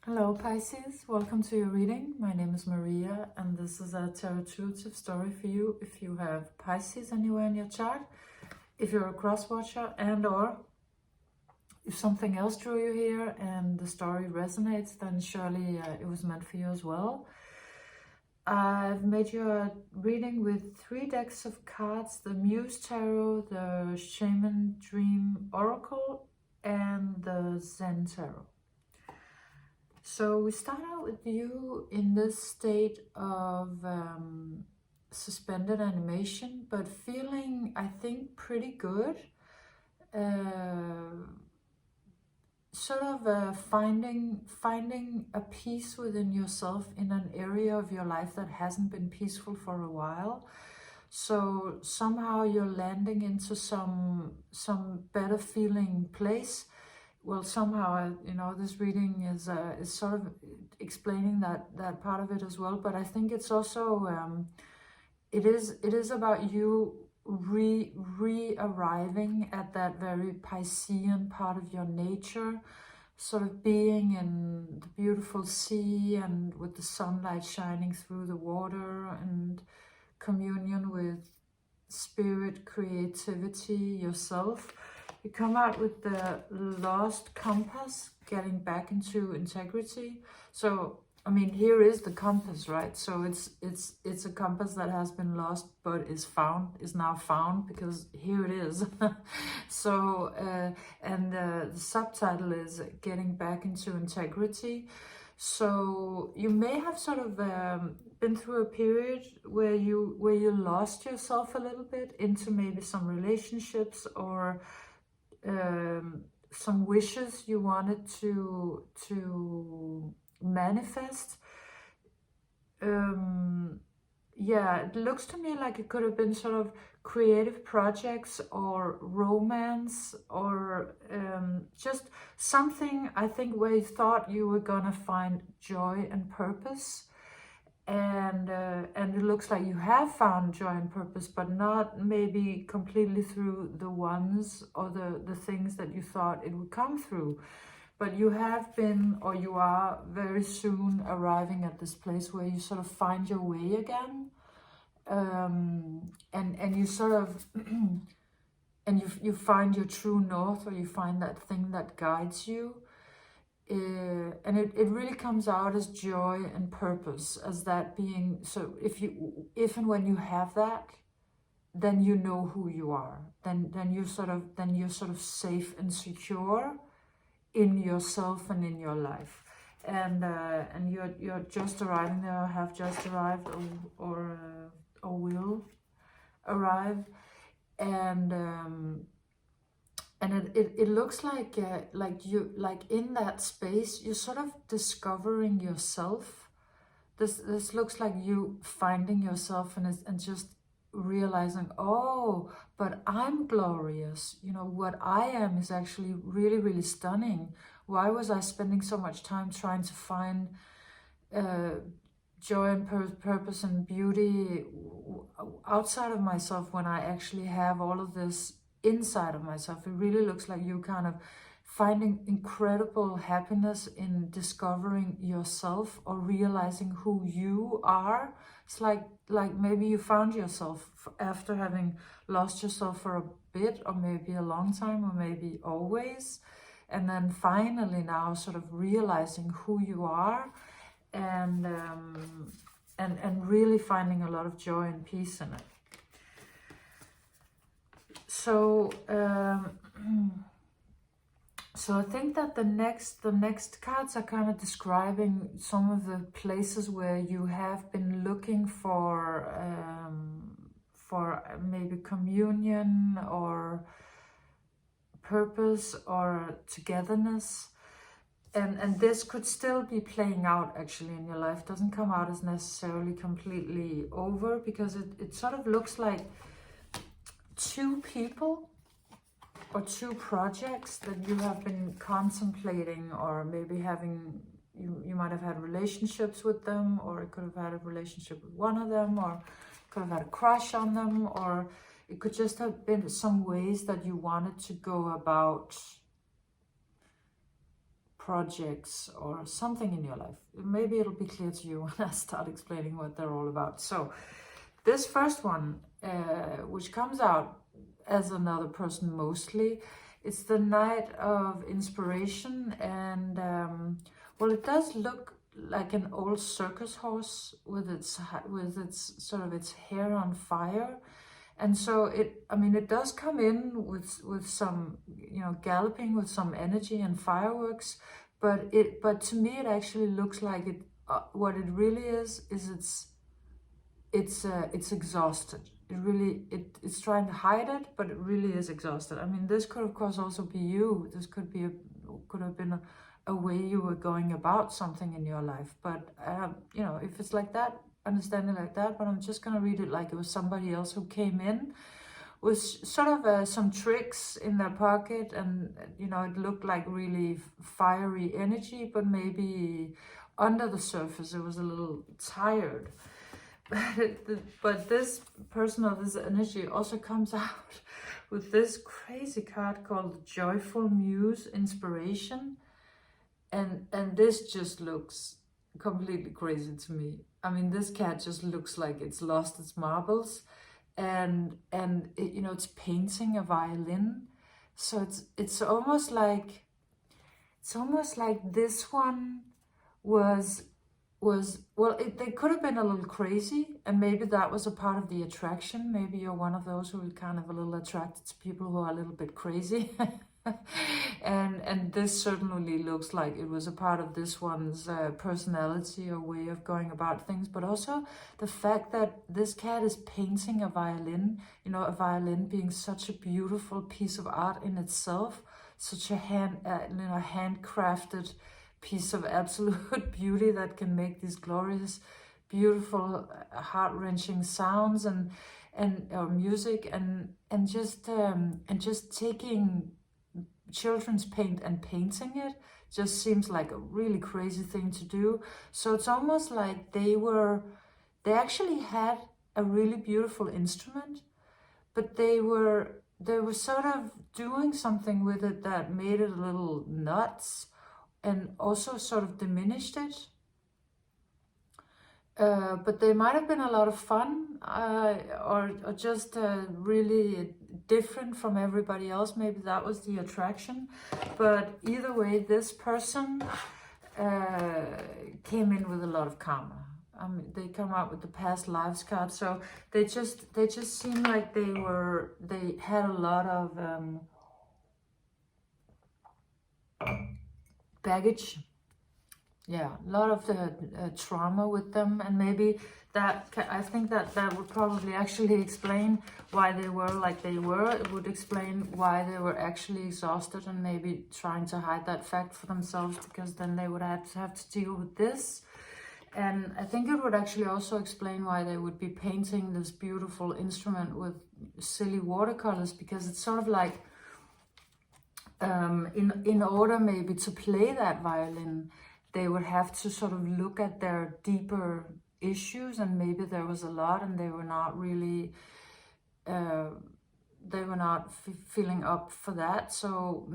Hello Pisces, welcome to your reading. My name is Maria and this is a tarot intuitive story for you if you have Pisces anywhere in your chart, if you're a cross watcher, and or if something else drew you here and the story resonates, then surely it was meant for you as well. I've made you a reading with 3 decks of cards: the Muse Tarot, the Shaman Dream Oracle, and the Zen Tarot. So we start out with you in this state of suspended animation, but feeling, I think, pretty good. Finding a peace within yourself in an area of your life that hasn't been peaceful for a while. So somehow you're landing into some better feeling place. Well, somehow, this reading is sort of explaining that part of it as well. But I think it's also, it is about you re-arriving at that very Piscean part of your nature, sort of being in the beautiful sea and with the sunlight shining through the water and communion with spirit, creativity, yourself. You come out with the lost compass, getting back into integrity. So, I mean, here is the compass, right? So it's a compass that has been lost, but is now found, because here it is. So, and the subtitle is Getting Back into Integrity. So you may have sort of been through a period where you lost yourself a little bit into maybe some relationships or some wishes you wanted to manifest. Yeah, it looks to me like it could have been sort of creative projects or romance or just something, I think, where you thought you were gonna find joy and purpose. And it looks like you have found joy and purpose, but not maybe completely through the ones or the things that you thought it would come through. But you have been, or you are very soon arriving at this place where you sort of find your way again. And you sort of, and you find your true north, or you find that thing that guides you. And it really comes out as joy and purpose, as that being, so if and when you have that, then you know who you are. Then you're sort of safe and secure in yourself and in your life. And you're just arriving there, or have just arrived, or will arrive. And it looks like you, like in that space, you're sort of discovering yourself. This looks like you finding yourself and just realizing, oh, but I'm glorious. What I am is actually really, really stunning. Why was I spending so much time trying to find joy and purpose and beauty outside of myself when I actually have all of this inside of myself? It really looks like you kind of finding incredible happiness in discovering yourself or realizing who you are. It's like maybe you found yourself after having lost yourself for a bit, or maybe a long time, or maybe always, and then finally now sort of realizing who you are, and really finding a lot of joy and peace in it. So so I think that the next cards are kind of describing some of the places where you have been looking for maybe communion or purpose or togetherness. And this could still be playing out actually in your life. It doesn't come out as necessarily completely over, because it sort of looks like 2 people or 2 projects that you have been contemplating, or maybe having, you might have had relationships with them, or it could have had a relationship with one of them, or could have had a crush on them, or it could just have been some ways that you wanted to go about projects or something in your life. Maybe it'll be clear to you when I start explaining what they're all about. So this first one, which comes out as another person mostly, it's the Knight of Inspiration, and well, it does look like an old circus horse with its sort of its hair on fire. And so it does come in with some, galloping with some energy and fireworks, but to me it actually looks like it. What it really is it's exhausted. It's trying to hide it, but it really is exhausted. I mean, this could of course also be you. This could have been a way you were going about something in your life. But if it's like that, understand it like that. But I'm just gonna read it like it was somebody else who came in with sort of some tricks in their pocket, and it looked like really fiery energy, but maybe under the surface it was a little tired. But this person or this energy also comes out with this crazy card called the Joyful Muse Inspiration, and this just looks completely crazy to me. I mean, this cat just looks like it's lost its marbles, and it's painting a violin. So it's almost like this one was well, they could have been a little crazy, and maybe that was a part of the attraction. Maybe you're one of those who are kind of a little attracted to people who are a little bit crazy. and this certainly looks like it was a part of this one's personality or way of going about things. But also the fact that this cat is painting a violin, a violin being such a beautiful piece of art in itself, such a handcrafted piece of absolute beauty that can make these glorious, beautiful, heart-wrenching sounds and music, and just taking children's paint and painting it just seems like a really crazy thing to do. So it's almost like they actually had a really beautiful instrument, but they were sort of doing something with it that made it a little nuts, and also sort of diminished it. But they might have been a lot of fun, or just really different from everybody else. Maybe that was the attraction. But either way, this person came in with a lot of karma. They come out with the past lives card, so they just seem like they had a lot of baggage. Yeah, a lot of the trauma with them, and maybe I think that would probably actually explain why they were like they were. It would explain why they were actually exhausted and maybe trying to hide that fact for themselves, because then they would have to deal with this. And I think it would actually also explain why they would be painting this beautiful instrument with silly watercolors, because it's sort of like in order maybe to play that violin, they would have to sort of look at their deeper issues, and maybe there was a lot, and they were not really, feeling up for that. So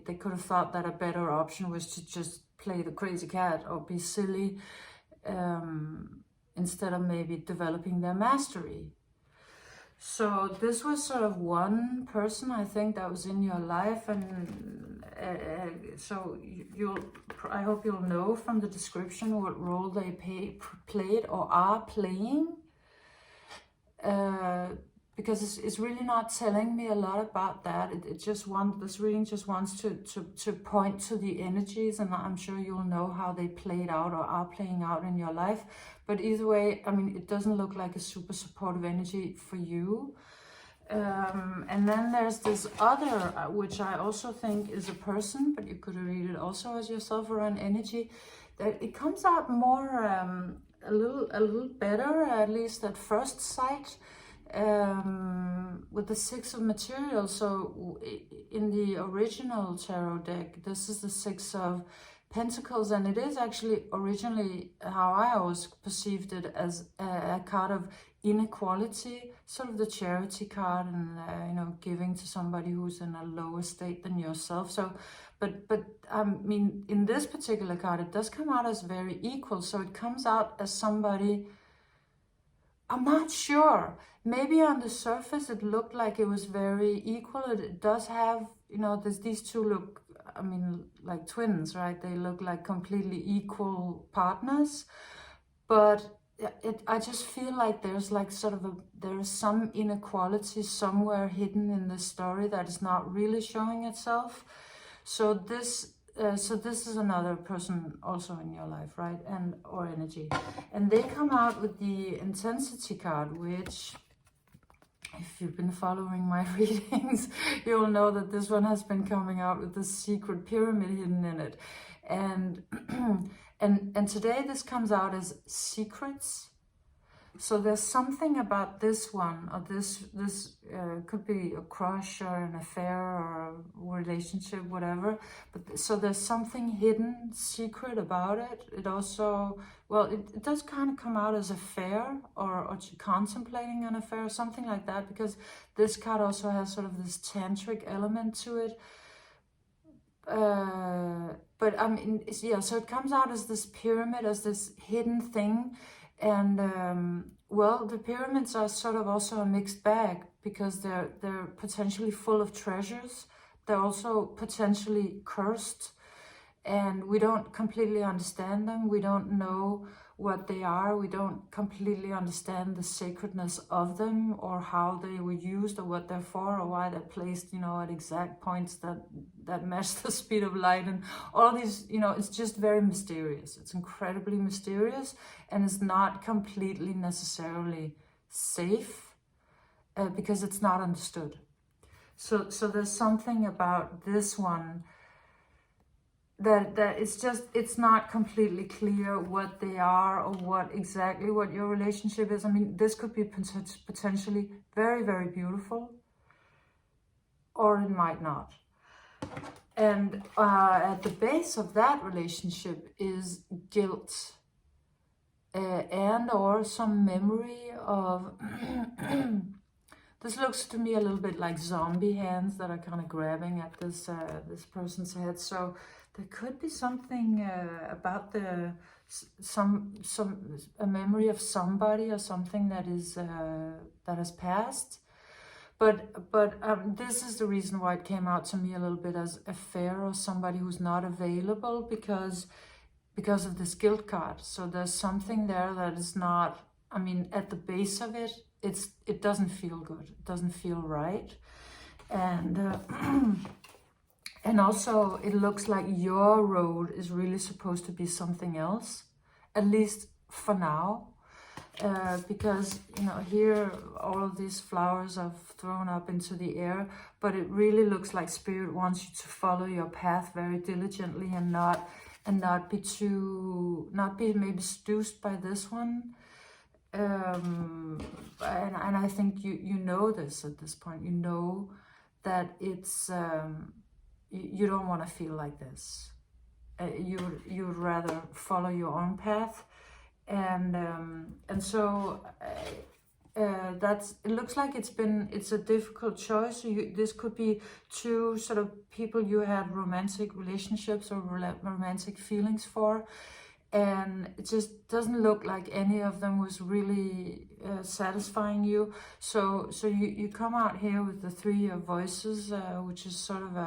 they could have thought that a better option was to just play the crazy cat or be silly, instead of maybe developing their mastery. So this was sort of one person, I think, that was in your life, and so I hope you'll know from the description what role they played or are playing, because it's really not telling me a lot about that. This reading just wants to point to the energies, and I'm sure you'll know how they played out or are playing out in your life. But either way, I mean, it doesn't look like a super supportive energy for you. And then there's this other, which I also think is a person, but you could read it also as yourself or an energy, that it comes out more, a little better, at least at first sight, with the Six of Materials. So in the original tarot deck, this is the Six of Pentacles, and it is actually originally how I always perceived it, as a card of inequality, sort of the charity card, and you know, giving to somebody who's in a lower state than yourself. So, but I mean, in this particular card, it does come out as very equal. So it comes out as somebody, I'm not sure. Maybe on the surface it looked like it was very equal. It does have, you know, these two look, I mean, like twins, right? They look like completely equal partners. But I just feel like there's like sort of there's some inequality somewhere hidden in the story that is not really showing itself. So this is another person also in your life, right? And or energy. And they come out with the intensity card, which, if you've been following my readings, you'll know that this one has been coming out with the secret pyramid hidden in it. And and today this comes out as secrets. So there's something about this one, or this could be a crush or an affair or a relationship, whatever. But so there's something hidden, secret about it. It also, well, it does kind of come out as affair, or contemplating an affair, something like that, because this card also has sort of this tantric element to it. But I mean, yeah, so it comes out as this pyramid, as this hidden thing. And well, the pyramids are sort of also a mixed bag, because they're potentially full of treasures. They're also potentially cursed, and we don't completely understand them. We don't know what they are. We don't completely understand the sacredness of them, or how they were used, or what they're for, or why they're placed, you know, at exact points that match the speed of light, and all these, you know, it's just very mysterious. It's incredibly mysterious, and it's not completely necessarily safe, because it's not understood. So there's something about this one that it's not completely clear what they are, or what your relationship is. I mean, this could be potentially very, very beautiful, or it might not. And at the base of that relationship is guilt, and or some memory of this looks to me a little bit like zombie hands that are kind of grabbing at this person's head. So there could be something about a memory of somebody, or something that is that has passed. But this is the reason why it came out to me a little bit as affair, or somebody who's not available, because of this guilt card. So there's something there that is not, I mean, at the base of it, it doesn't feel good. It doesn't feel right. And and also it looks like your road is really supposed to be something else, at least for now. Because, you know, here all of these flowers are thrown up into the air, but it really looks like Spirit wants you to follow your path very diligently, and not be maybe seduced by this one. And I think you know this at this point. You know that it's you don't want to feel like this. You would rather follow your own path. And so it looks like it's a difficult choice. So this could be two sort of people you had romantic relationships or romantic feelings for, and it just doesn't look like any of them was really satisfying you. So you come out here with the Three of Voices, which is sort of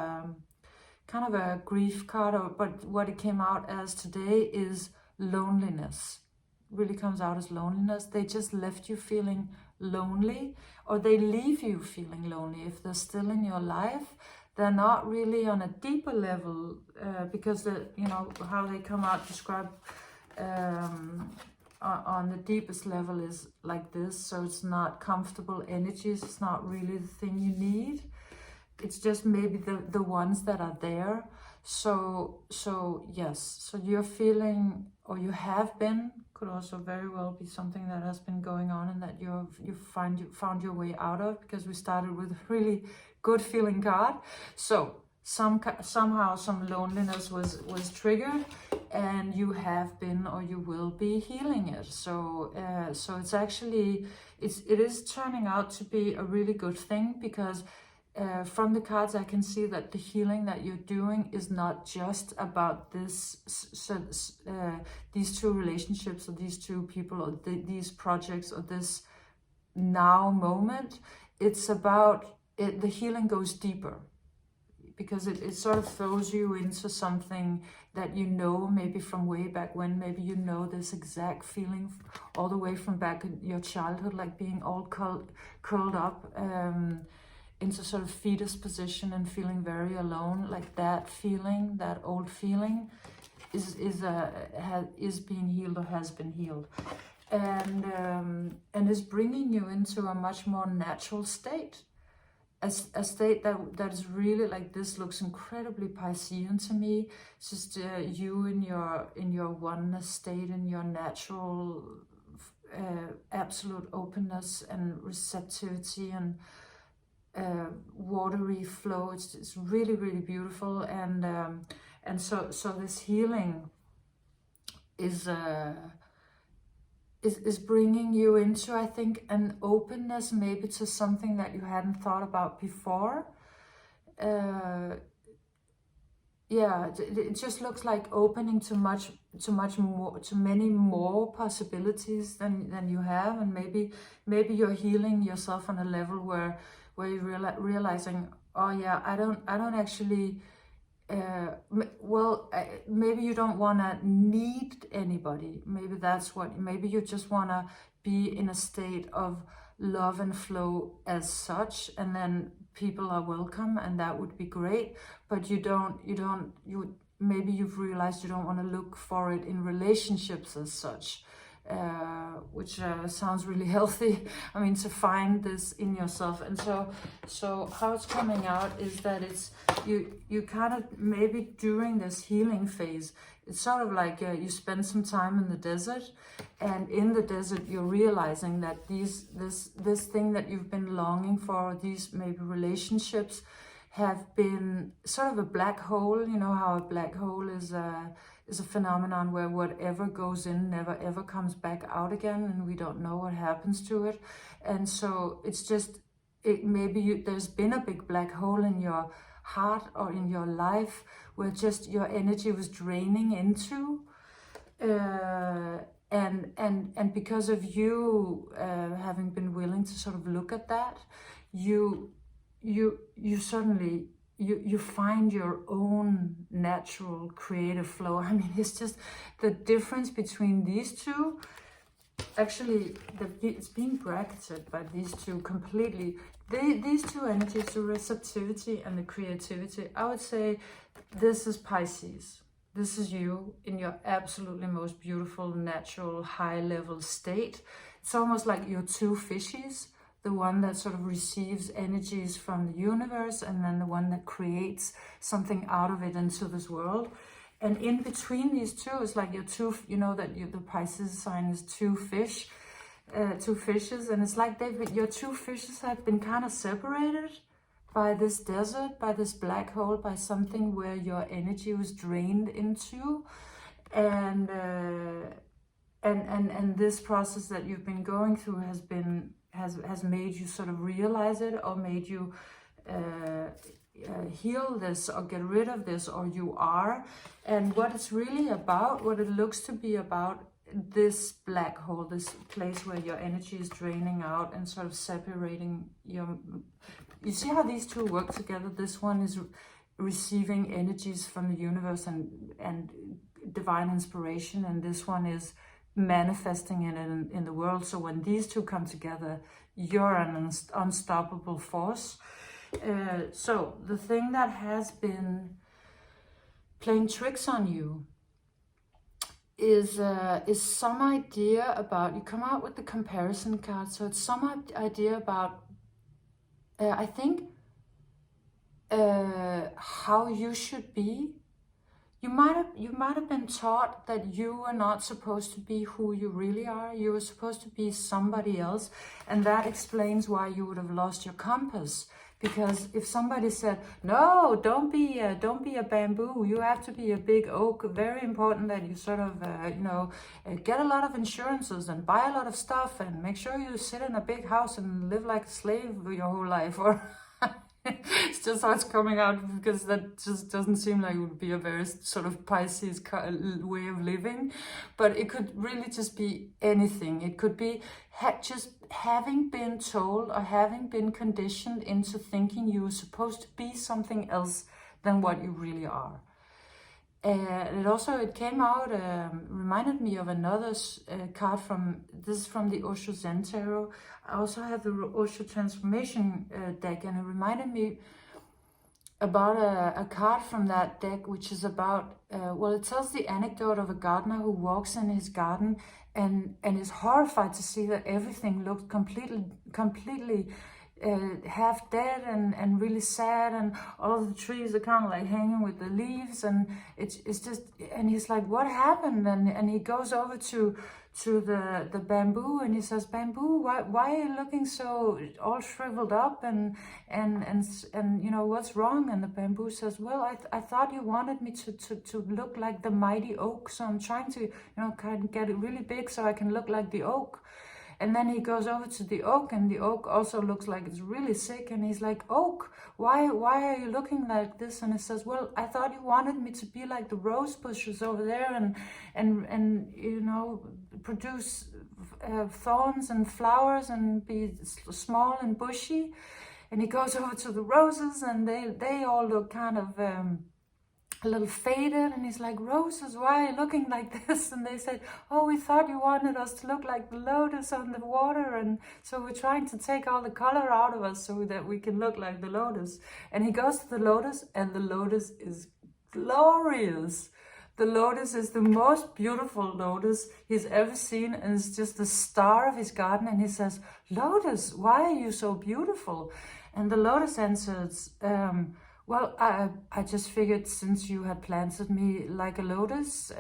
kind of a grief card, but what it came out as today is loneliness. Really comes out as loneliness. They just left you feeling lonely, or they leave you feeling lonely. If they're still in your life, they're not really on a deeper level, because you know how they come out described on the deepest level is like this. So it's not comfortable energies. It's not really the thing you need. It's just maybe the ones that are there. So yes, so you're feeling, or you have been, could also very well be something that has been going on, and that you found your way out of, because we started with a really good feeling card. So somehow some loneliness was triggered, and you have been or you will be healing it. So so it's actually it is turning out to be a really good thing, because from the cards I can see that the healing that you're doing is not just about this these two relationships or these two people or these projects or this now moment. It's about it. The healing goes deeper, because it sort of throws you into something that you know, maybe from way back when. Maybe you know this exact feeling all the way from back in your childhood, like being all curled up into sort of fetus position and feeling very alone. Like that feeling, that old feeling, is being healed or has been healed, and is bringing you into a much more natural state. A state that is really like, this looks incredibly Piscean to me. It's just you in your oneness state, in your natural absolute openness and receptivity and watery flow. It's really, really beautiful, and so this healing is bringing you into, I think, an openness maybe to something that you hadn't thought about before. Yeah, it just looks like opening to many more possibilities than you have, and maybe you're healing yourself on a level where you're realizing, oh yeah, I don't actually. Maybe you don't want to need anybody. Maybe you just want to be in a state of love and flow as such, and then people are welcome, and that would be great. But maybe you've realized you don't want to look for it in relationships as such, which sounds really healthy. I mean, to find this in yourself. And so how it's coming out is that it's you kind of, maybe during this healing phase, it's sort of like you spend some time in the desert, and in the desert you're realizing that this thing that you've been longing for, these maybe relationships, have been sort of a black hole. You know how a black hole is a phenomenon where whatever goes in never ever comes back out again, and we don't know what happens to it. And so it's just, there's been a big black hole in your heart or in your life where just your energy was draining into, and because of you having been willing to sort of look at that, you suddenly you find your own natural creative flow. I mean, it's just the difference between these two. Actually, it's being bracketed by these two completely. These two energies, the receptivity and the creativity, I would say this is Pisces. This is you in your absolutely most beautiful, natural, high-level state. It's almost like you're two fishes. The one that sort of receives energies from the universe, and then the one that creates something out of it into this world. And in between these two, it's like you're two, you know that the Pisces sign is two fishes, and it's like your two fishes have been kind of separated by this desert, by this black hole, by something where your energy was drained into, and this process that you've been going through has made you sort of realize it, or made you heal this, or get rid of this, or you are. And what it's really about, what it looks to be about, this black hole, this place where your energy is draining out and sort of separating your... You see how these two work together? This one is receiving energies from the universe and divine inspiration, and this one is manifesting it in the world. So when these two come together, you're an unstoppable force. So the thing that has been playing tricks on you is some idea about, you come out with the comparison card, so it's some idea about I think how you should be. You might have been taught that you were not supposed to be who you really are. You were supposed to be somebody else, and that explains why you would have lost your compass, Because if somebody said, no, don't be a bamboo, you have to be a big oak, very important that you sort of, get a lot of insurances and buy a lot of stuff and make sure you sit in a big house and live like a slave your whole life, or it's just how it's coming out, because that just doesn't seem like it would be a very sort of Pisces way of living. But it could really just be anything. It could be just having been told or having been conditioned into thinking you were supposed to be something else than what you really are. It came out, reminded me of another card this is from the Osho Zen Tarot. I also have the Osho Transformation deck, and it reminded me about a card from that deck, which is about, it tells the anecdote of a gardener who walks in his garden and is horrified to see that everything looks completely half dead and really sad, and all of the trees are kind of like hanging with the leaves, and it's just, and he's like, what happened? And he goes over to the bamboo, and he says, bamboo, why are you looking so all shriveled up, and what's wrong? And the bamboo says, well, I thought you wanted me to look like the mighty oak, so I'm trying to kind of get it really big so I can look like the oak. And then he goes over to the oak, and the oak also looks like it's really sick, and he's like, oak, why are you looking like this? And it says, well, I thought you wanted me to be like the rose bushes over there and produce thorns and flowers and be small and bushy. And he goes over to the roses, and they all look kind of a little faded, and he's like, roses, why are you looking like this? And they said, oh, we thought you wanted us to look like the lotus on the water, and so we're trying to take all the color out of us so that we can look like the lotus. And he goes to the lotus, and the lotus is glorious. The lotus is the most beautiful lotus he's ever seen, and it's just the star of his garden. And he says, lotus, why are you so beautiful? And the lotus answers, well, I just figured since you had planted me like a lotus,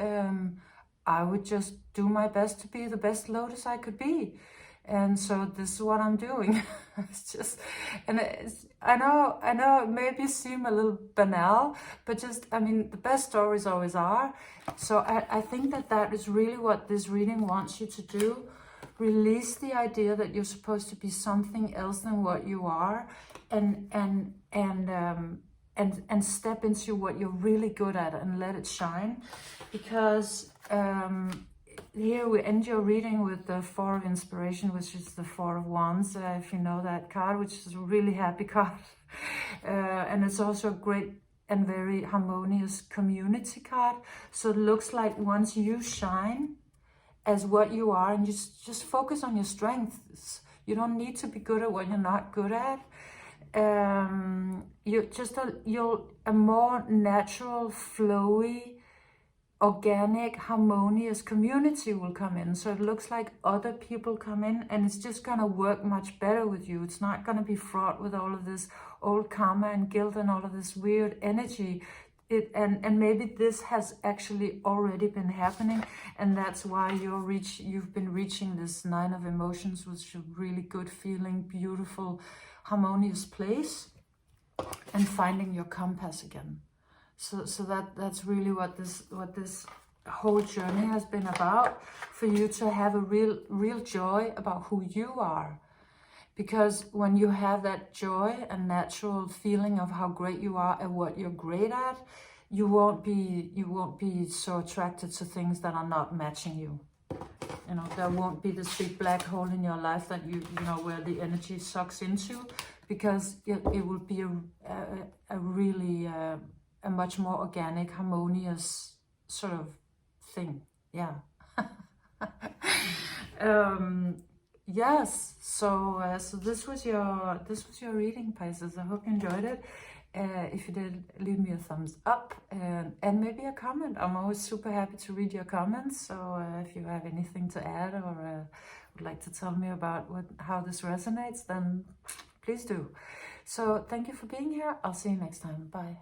I would just do my best to be the best lotus I could be. And so this is what I'm doing. It's just, and I know it maybe seem a little banal, but just, the best stories always are. So I think that is really what this reading wants you to do. Release the idea that you're supposed to be something else than what you are, and step into what you're really good at and let it shine. Because here we end your reading with the Four of Inspiration, which is the Four of Wands, if you know that card, which is a really happy card. And it's also a great and very harmonious community card. So it looks like once you shine as what you are, and you just focus on your strengths. You don't need to be good at what you're not good at. You're a more natural, flowy, organic, harmonious community will come in. So it looks like other people come in, and it's just going to work much better with you. It's not going to be fraught with all of this old karma and guilt and all of this weird energy. And maybe this has actually already been happening, and that's why you've been reaching this 9 of Emotions, which is a really good feeling, beautiful, harmonious place, and finding your compass again. So that's really what this whole journey has been about, for you to have a real joy about who you are. Because when you have that joy and natural feeling of how great you are and what you're great at, you won't be so attracted to things that are not matching you. There won't be this big black hole in your life that where the energy sucks into, because it will be a really a much more organic, harmonious sort of thing. Yeah. Yes, so this was your reading, Pisces. I hope you enjoyed it. If you did, leave me a thumbs up and maybe a comment. I'm always super happy to read your comments. So if you have anything to add, or would like to tell me about how this resonates, then please do. So thank you for being here. I'll see you next time. Bye.